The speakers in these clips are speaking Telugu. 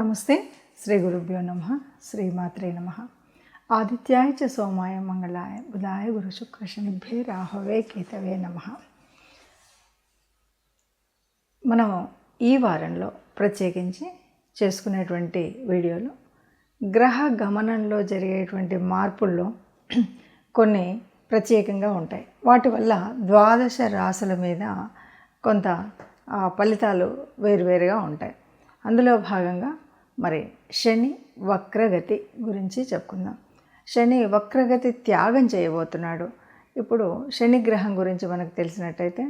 నమస్తే. శ్రీ గురుభ్యో నమః. శ్రీమాత్రే నమః. ఆదిత్యాయ చ సోమాయ మంగళాయ బుధాయ గురు శుక్ర శనిభ్యే రాహవే కేతవే నమః. మనం ఈ వారంలో ప్రత్యేకించి చేసుకునేటువంటి వీడియోలు గ్రహ గమనంలో జరిగేటువంటి మార్పుల్లో కొన్ని ప్రత్యేకంగా ఉంటాయి. వాటి వల్ల ద్వాదశ రాశుల మీద కొంత ఫలితాలు వేరువేరుగా ఉంటాయి. అందులో భాగంగా మరి శని వక్రగతి గురించి చెప్పుకుందాం. శని వక్రగతి త్యాగం చేయబోతున్నాడు. ఇప్పుడు శని గ్రహం గురించి మనకు తెలిసినట్టయితే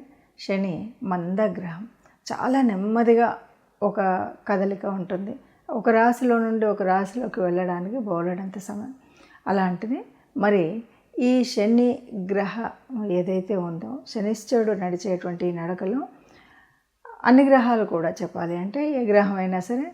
శని మందగ్రహం, చాలా నెమ్మదిగా ఒక కదలిక ఉంటుంది. ఒక రాశిలో నుండి ఒక రాశిలోకి వెళ్ళడానికి బోలెడంత సమయం. అలాంటిది మరి ఈ శని గ్రహ ఏదైతే ఉందో శనిశ్చరుడు నడిచేటువంటి నడకలో అన్ని గ్రహాలు కూడా చెప్పాలి అంటే ఏ గ్రహం అయినా సరే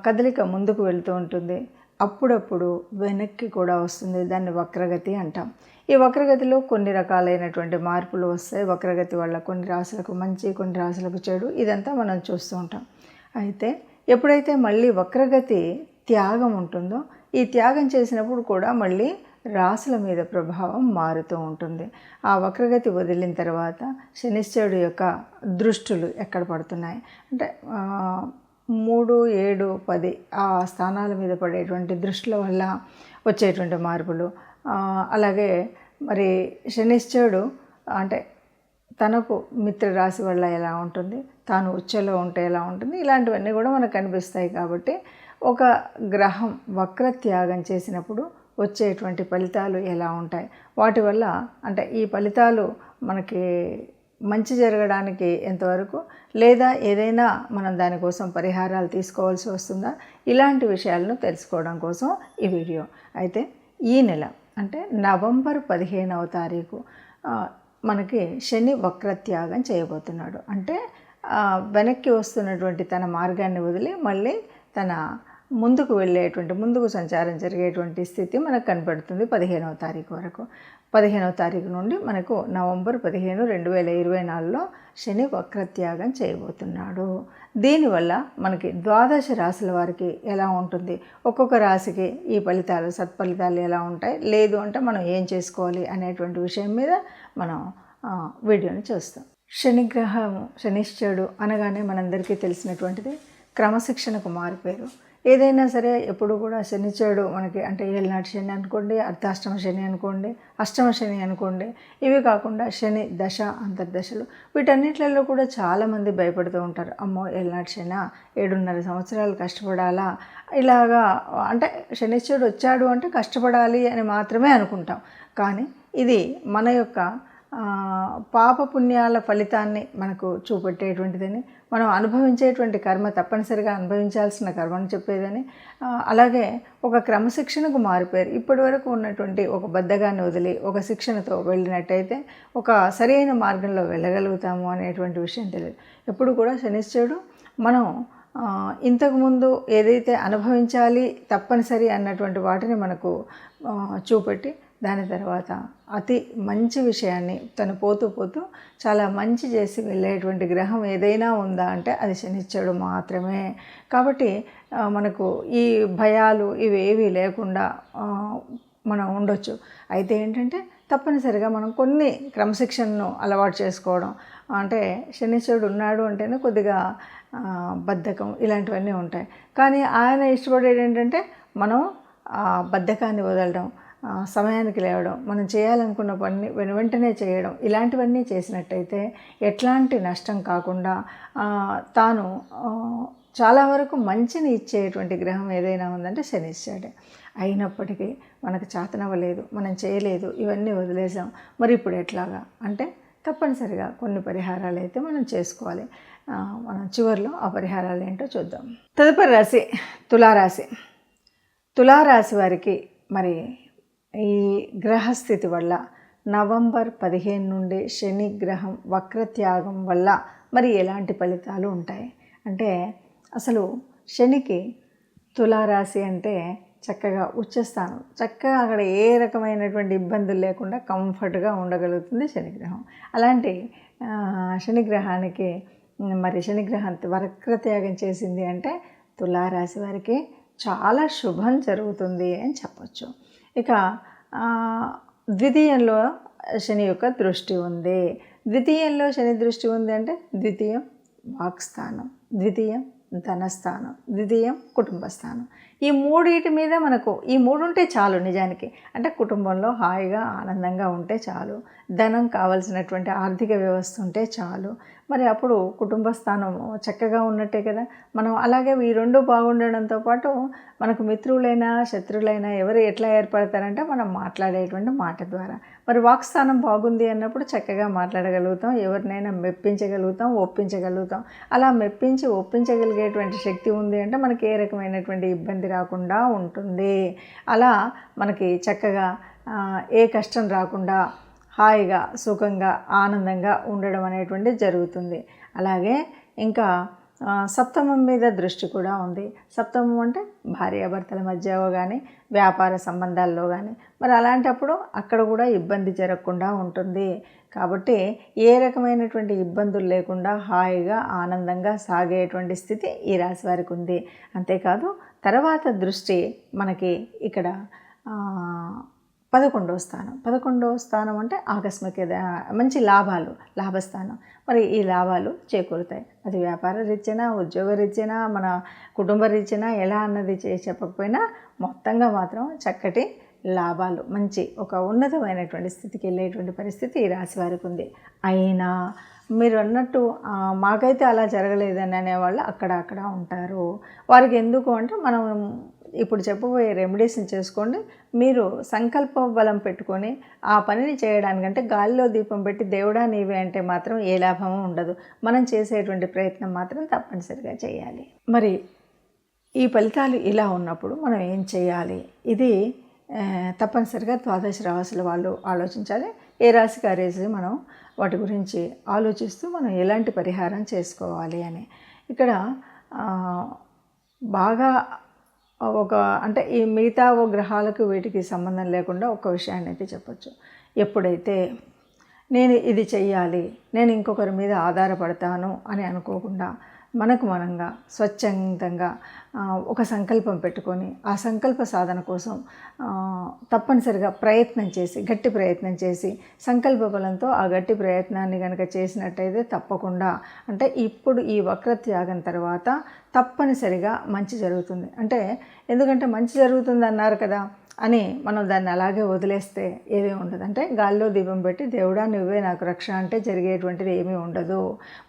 కదలిక ముందుకు వెళ్తూ ఉంటుంది, అప్పుడప్పుడు వెనక్కి కూడా వస్తుంది. దాన్ని వక్రగతి అంటాం. ఈ వక్రగతిలో కొన్ని రకాలైనటువంటి మార్పులు వస్తాయి. వక్రగతి వల్ల కొన్ని రాశులకు మంచి, కొన్ని రాశులకు చెడు, ఇదంతా మనం చూస్తూ ఉంటాం. అయితే ఎప్పుడైతే మళ్ళీ వక్రగతి త్యాగం ఉంటుందో ఈ త్యాగం చేసినప్పుడు కూడా మళ్ళీ రాశుల మీద ప్రభావం మారుతూ ఉంటుంది. ఆ వక్రగతి వదిలిన తర్వాత శనిశ్చరుడు యొక్క దృష్టులు ఎక్కడ పడుతున్నాయి అంటే 3, 7, 10 ఆ స్థానాల మీద పడేటువంటి దృష్టిల వల్ల వచ్చేటువంటి మార్పులు, అలాగే మరి శనిశ్చరుడు అంటే తనకు మిత్రరాశి వల్ల ఎలా ఉంటుంది, తాను ఉచ్చలో ఉంటే ఎలా ఉంటుంది, ఇలాంటివన్నీ కూడా మనకు కనిపిస్తాయి. కాబట్టి ఒక గ్రహం వక్రత్యాగం చేసినప్పుడు వచ్చేటువంటి ఫలితాలు ఎలా ఉంటాయి, వాటి వల్ల అంటే ఈ ఫలితాలు మనకి మంచి జరగడానికి ఎంతవరకు, లేదా ఏదైనా మనం దానికోసం పరిహారాలు తీసుకోవాల్సి వస్తుందా, ఇలాంటి విషయాలను తెలుసుకోవడం కోసం ఈ వీడియో. అయితే ఈ నెల అంటే నవంబర్ 15వ తారీఖు మనకి శని వక్రత్యాగం చేయబోతున్నాడు. అంటే వెనక్కి వస్తున్నటువంటి తన మార్గాన్ని వదిలి మళ్ళీ తన ముందుకు వెళ్ళేటువంటి, ముందుకు సంచారం జరిగేటువంటి స్థితి మనకు కనపడుతుంది 15వ తారీఖు వరకు. 15వ తారీఖు నుండి మనకు నవంబర్ 15, 2024లో శని వక్రత్యాగం చేయబోతున్నాడు. దీనివల్ల మనకి ద్వాదశ రాశుల వారికి ఎలా ఉంటుంది, ఒక్కొక్క రాశికి ఈ ఫలితాలు సత్ఫలితాలు ఎలా ఉంటాయి, లేదు అంటే మనం ఏం చేసుకోవాలి అనేటువంటి విషయం మీద మనం వీడియోని చూస్తాం. శనిగ్రహం శనిశ్చరుడు అనగానే మనందరికీ తెలిసినటువంటిది క్రమశిక్షణకు మారిపోయారు. ఏదైనా సరే ఎప్పుడు కూడా శనిశ్చరుడు మనకి అంటే ఏళ్ళనాటి శని అనుకోండి, అర్ధాష్టమ శని అనుకోండి, అష్టమ శని అనుకోండి, ఇవి కాకుండా శని దశ అంతర్దశలు, వీటన్నిటిలో కూడా చాలామంది భయపడుతూ ఉంటారు. అమ్మో ఏళ్ళనాటి శని 7.5 సంవత్సరాలు కష్టపడాలా, ఇలాగా అంటే శనిశ్చరుడు వచ్చాడు అంటే కష్టపడాలి అని మాత్రమే అనుకుంటాం. కానీ ఇది మన యొక్క పాపపుణ్యాల ఫలితాన్ని మనకు చూపెట్టేటువంటిదని, మనం అనుభవించేటువంటి కర్మ తప్పనిసరిగా అనుభవించాల్సిన కర్మను చెప్పేదని, అలాగే ఒక క్రమశిక్షణకు మారిపోయారు. ఇప్పటి వరకు ఉన్నటువంటి ఒక బద్ధగాన్ని వదిలి ఒక శిక్షణతో వెళ్ళినట్టయితే ఒక సరైన మార్గంలో వెళ్ళగలుగుతాము అనేటువంటి విషయం తెలియదు. ఎప్పుడు కూడా శనిశ్చరుడు మనం ఇంతకుముందు ఏదైతే అనుభవించాలి తప్పనిసరి అన్నటువంటి వాటిని మనకు చూపెట్టి దాని తర్వాత అతి మంచి విషయాన్ని తను పోతూ పోతూ చాలా మంచి చేసి వెళ్ళేటువంటి గ్రహం ఏదైనా ఉందా అంటే అది శనిశ్చరుడు మాత్రమే. కాబట్టి మనకు ఈ భయాలు ఇవేవి లేకుండా మనం ఉండొచ్చు. అయితే ఏంటంటే తప్పనిసరిగా మనం కొన్ని క్రమశిక్షణను అలవాటు చేసుకోవడం, అంటే శనిశ్చరుడు ఉన్నాడు అంటేనే కొద్దిగా బద్ధకం ఇలాంటివన్నీ ఉంటాయి. కానీ ఆయన ఇష్టపడేది ఏంటంటే మనం బద్ధకాన్ని వదలడం, సమయానికి లేవడం, మనం చేయాలనుకున్న పని వెంటనే చేయడం, ఇలాంటివన్నీ చేసినట్టయితే ఎట్లాంటి నష్టం కాకుండా తాను చాలా వరకు మంచిని ఇచ్చేటువంటి గ్రహం ఏదైనా ఉందంటే శనిశ్చరుడే. అయినప్పటికీ మనకు చేతనవ్వలేదు, మనం చేయలేదు, ఇవన్నీ వదిలేసాం, మరి ఇప్పుడు ఎట్లాగా అంటే తప్పనిసరిగా కొన్ని పరిహారాలు అయితే మనం చేసుకోవాలి. మనం చివరిలో ఆ పరిహారాలు ఏంటో చూద్దాం. తదుపరి రాశి తులారాశి. తులారాశి వారికి మరి ఈ గ్రహస్థితి వల్ల నవంబర్ 15 నుండి శని గ్రహం వక్రత్యాగం వల్ల మరి ఎలాంటి ఫలితాలు ఉంటాయి అంటే, అసలు శనికి తులారాశి అంటే చక్కగా ఉచ్చస్థానం, చక్కగా అక్కడ ఏ రకమైనటువంటి ఇబ్బందులు లేకుండా కంఫర్ట్గా ఉండగలుగుతుంది శనిగ్రహం. అలాంటి శనిగ్రహానికి మరి శనిగ్రహం వక్రత్యాగం చేసింది అంటే తులారాశి వారికి చాలా శుభం జరుగుతుంది అని చెప్పచ్చు. ఇక ద్వితీయంలో శని యొక్క దృష్టి ఉంది. ద్వితీయంలో శని దృష్టి ఉంది అంటే ద్వితీయం వాక్స్థానం, ద్వితీయం ధనస్థానం, ద్వితీయం కుటుంబ స్థానం. ఈ మూడింటి మీద మనకు ఈ మూడు ఉంటే చాలు. నిజానికి అంటే కుటుంబంలో హాయిగా ఆనందంగా ఉంటే చాలు, ధనం కావలసినటువంటి ఆర్థిక వ్యవస్థ ఉంటే చాలు. మరి అప్పుడు కుటుంబ స్థానం చక్కగా ఉన్నట్టే కదా. మనం అలాగే ఈ రెండు బాగుండడంతో పాటు మనకు మిత్రులైనా శత్రువులైనా ఎవరు ఎట్లా ఏర్పడతారంటే మనం మాట్లాడేటువంటి మాట ద్వారా. మరి వాక్స్థానం బాగుంది అన్నప్పుడు చక్కగా మాట్లాడగలుగుతాం, ఎవరినైనా మెప్పించగలుగుతాం, ఒప్పించగలుగుతాం. అలా మెప్పించి ఒప్పించగలిగేటువంటి శక్తి ఉంది అంటే మనకి ఏ రకమైనటువంటి ఇబ్బంది రాకుండా ఉంటుంది. అలా మనకి చక్కగా ఏ కష్టం రాకుండా హాయిగా సుఖంగా ఆనందంగా ఉండడం అనేటువంటిది జరుగుతుంది. అలాగే ఇంకా సప్తమం మీద దృష్టి కూడా ఉంది. సప్తమం అంటే భార్యాభర్తల మధ్య కానీ వ్యాపార సంబంధాల్లో కానీ మరి అలాంటప్పుడు అక్కడ కూడా ఇబ్బంది జరగకుండా ఉంటుంది. కాబట్టి ఏ రకమైనటువంటి ఇబ్బందులు లేకుండా హాయిగా ఆనందంగా సాగేటువంటి స్థితి ఈ రాశి వారికి ఉంది. అంతేకాదు తర్వాత దృష్టి మనకి ఇక్కడ 11వ స్థానం. 11వ స్థానం అంటే ఆకస్మిక మంచి లాభస్థానం. మరి ఈ లాభాలు చేకూరుతాయి. అది వ్యాపార రీత్యనా, ఉద్యోగ రీత్యనా, మన కుటుంబ రీత్యనా ఎలా అన్నది చెప్పకపోయినా మొత్తంగా మాత్రం చక్కటి లాభాలు, మంచి ఒక ఉన్నతమైనటువంటి స్థితికి వెళ్ళేటువంటి పరిస్థితి ఈ రాశి వారికి ఉంది. అయినా మీరు అన్నట్టు మాకైతే అలా జరగలేదని అనేవాళ్ళు అక్కడ ఉంటారు. వారికి ఎందుకు అంటే మనం ఇప్పుడు చెప్పబోయే రెమెడీస్ని చేసుకోండి. మీరు సంకల్ప బలం పెట్టుకొని ఆ పనిని చేయడానికంటే గాలిలో దీపం పెట్టి దేవుడా నీవే అంటే మాత్రం ఏ లాభమూ ఉండదు. మనం చేసేటువంటి ప్రయత్నం మాత్రం తప్పనిసరిగా చేయాలి. మరి ఈ ఫలితాలు ఇలా ఉన్నప్పుడు మనం ఏం చేయాలి? ఇది తప్పనిసరిగా ద్వాదశ రాశుల వాళ్ళు ఆలోచించాలి. ఏ రాశికి ఆ రాశి మనం వాటి గురించి ఆలోచిస్తూ మనం ఎలాంటి పరిహారం చేసుకోవాలి అని. ఇక్కడ బాగా అంటే ఈ మిగతా గ్రహాలకు వీటికి సంబంధం లేకుండా ఒక విషయాన్ని అయితే చెప్పచ్చు. ఎప్పుడైతే నేను ఇది చెయ్యాలి, నేను ఇంకొకరి మీద ఆధారపడతాను అని అనుకోకుండా మనకు మనంగా స్వచ్ఛందంగా ఒక సంకల్పం పెట్టుకొని ఆ సంకల్ప సాధన కోసం తప్పనిసరిగా గట్టి ప్రయత్నం చేసి సంకల్ప బలంతో ఆ గట్టి ప్రయత్నాన్ని కనుక చేసినట్టయితే తప్పకుండా అంటే ఇప్పుడు ఈ వక్రత్యాగం తర్వాత తప్పనిసరిగా మంచి జరుగుతుంది. అంటే ఎందుకంటే మంచి జరుగుతుంది అన్నారు కదా అని మనం దాన్ని అలాగే వదిలేస్తే ఏమీ ఉండదు. అంటే గాల్లో దీపం పెట్టి దేవుడా నువ్వే నాకు రక్ష అంటే జరిగేటువంటిది ఏమీ ఉండదు.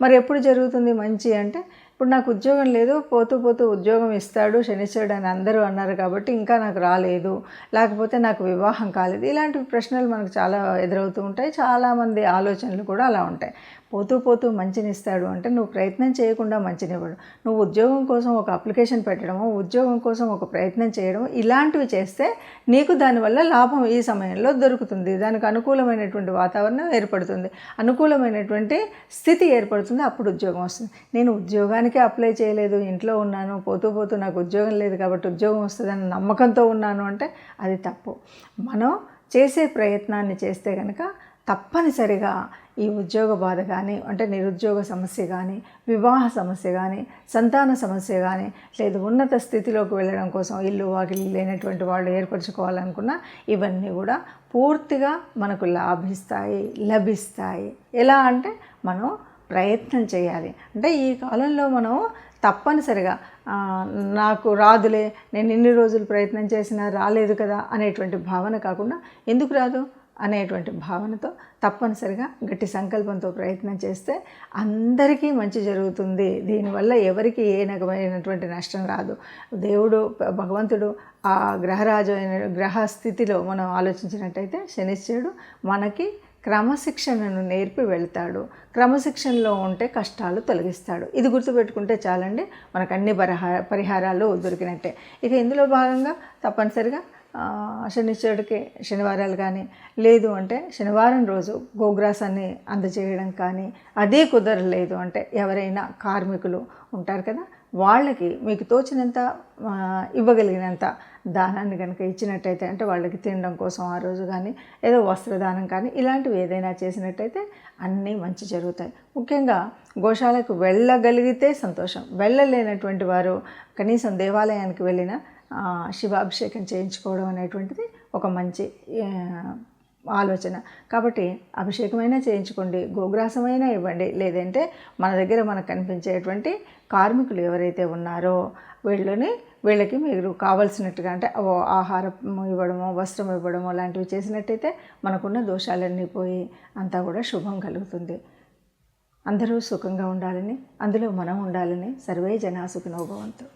మరి ఎప్పుడు జరుగుతుంది మంచి అంటే ఇప్పుడు నాకు ఉద్యోగం లేదు, పోతూ ఉద్యోగం ఇస్తాడు శనిశ్వరుడు అని అందరూ అన్నారు కాబట్టి ఇంకా నాకు రాలేదు, లేకపోతే నాకు వివాహం కాలేదు. ఇలాంటి ప్రశ్నలు మనకు చాలా ఎదురవుతూ ఉంటాయి. చాలామంది ఆలోచనలు కూడా అలా ఉంటాయి. పోతూ మంచినిస్తాడు అంటే నువ్వు ప్రయత్నం చేయకుండా మంచినివ్వడు. నువ్వు ఉద్యోగం కోసం ఒక అప్లికేషన్ పెట్టడము, ఉద్యోగం కోసం ఒక ప్రయత్నం చేయడం ఇలాంటివి చేస్తే నీకు దానివల్ల లాభం ఈ సమయంలో దొరుకుతుంది. దానికి అనుకూలమైనటువంటి వాతావరణం ఏర్పడుతుంది, అనుకూలమైనటువంటి స్థితి ఏర్పడుతుంది. అప్పుడు ఉద్యోగం వస్తుంది. నేను ఉద్యోగానికి అప్లై చేయలేదు, ఇంట్లో ఉన్నాను, పోతూ నాకు ఉద్యోగం లేదు కాబట్టి ఉద్యోగం వస్తుందని నమ్మకంతో ఉన్నాను అంటే అది తప్పు. మనం చేసే ప్రయత్నాన్ని చేస్తే కనుక తప్పనిసరిగా ఈ ఉద్యోగ బాధ కానీ అంటే నిరుద్యోగ సమస్య కానీ, వివాహ సమస్య కానీ, సంతాన సమస్య కానీ, లేదు ఉన్నత స్థితిలోకి వెళ్ళడం కోసం ఇల్లు వాకిలి లేనటువంటి వాళ్ళు ఏర్పరచుకోవాలనుకున్నా ఇవన్నీ కూడా పూర్తిగా మనకు లభిస్తాయి. ఎలా అంటే మనం ప్రయత్నం చేయాలి. అంటే ఈ కాలంలో మనం తప్పనిసరిగా నాకు రాదులే, నేను ఇన్ని రోజులు ప్రయత్నం చేసినా రాలేదు కదా అనేటువంటి భావన కాకుండా ఎందుకు రాదు అనేటువంటి భావనతో తప్పనిసరిగా గట్టి సంకల్పంతో ప్రయత్నం చేస్తే అందరికీ మంచి జరుగుతుంది. దీనివల్ల ఎవరికి ఏ రకమైనటువంటి నష్టం రాదు. దేవుడు భగవంతుడు ఆ గ్రహ స్థితిలో మనం ఆలోచించినట్టయితే శనిశ్చరుడు మనకి క్రమశిక్షణను నేర్పి వెళ్తాడు. క్రమశిక్షణలో ఉంటే కష్టాలు తొలగిస్తాడు. ఇది గుర్తుపెట్టుకుంటే చాలండి, మనకు అన్ని పరిహారాలు దొరికినట్టే. ఇక ఇందులో భాగంగా తప్పనిసరిగా శనిశ్చరుడికి శనివారాలు కానీ, లేదు అంటే శనివారం రోజు గోగ్రాసాన్ని అందజేయడం కానీ, అదే కుదరలేదు అంటే ఎవరైనా కార్మికులు ఉంటారు కదా, వాళ్ళకి మీకు తోచినంత ఇవ్వగలిగినంత దానాన్ని కనుక ఇచ్చినట్టయితే, అంటే వాళ్ళకి తినడం కోసం ఆ రోజు కానీ ఏదో వస్త్రదానం కానీ ఇలాంటివి ఏదైనా చేసినట్టయితే అన్నీ మంచి జరుగుతాయి. ముఖ్యంగా గోశాలకు వెళ్ళగలిగితే సంతోషం, వెళ్ళలేనటువంటి వారు కనీసం దేవాలయానికి వెళ్ళిన శివాభిషేకం చేయించుకోవడం అనేటువంటిది ఒక మంచి ఆలోచన. కాబట్టి అభిషేకమైనా చేయించుకోండి, గోగ్రాసమైనా ఇవ్వండి, లేదంటే మన దగ్గర మనకు కనిపించేటువంటి కార్మికులు ఎవరైతే ఉన్నారో వీళ్ళకి మీరు కావలసినట్టుగా, అంటే ఆహారం ఇవ్వడమో వస్త్రం ఇవ్వడమో లాంటివి చేసినట్టయితే మనకున్న దోషాలన్నీ పోయి అంతా కూడా శుభం కలుగుతుంది. అందరూ సుఖంగా ఉండాలని, అందులో మనం ఉండాలని సర్వే జనా సుఖినో భవంతు.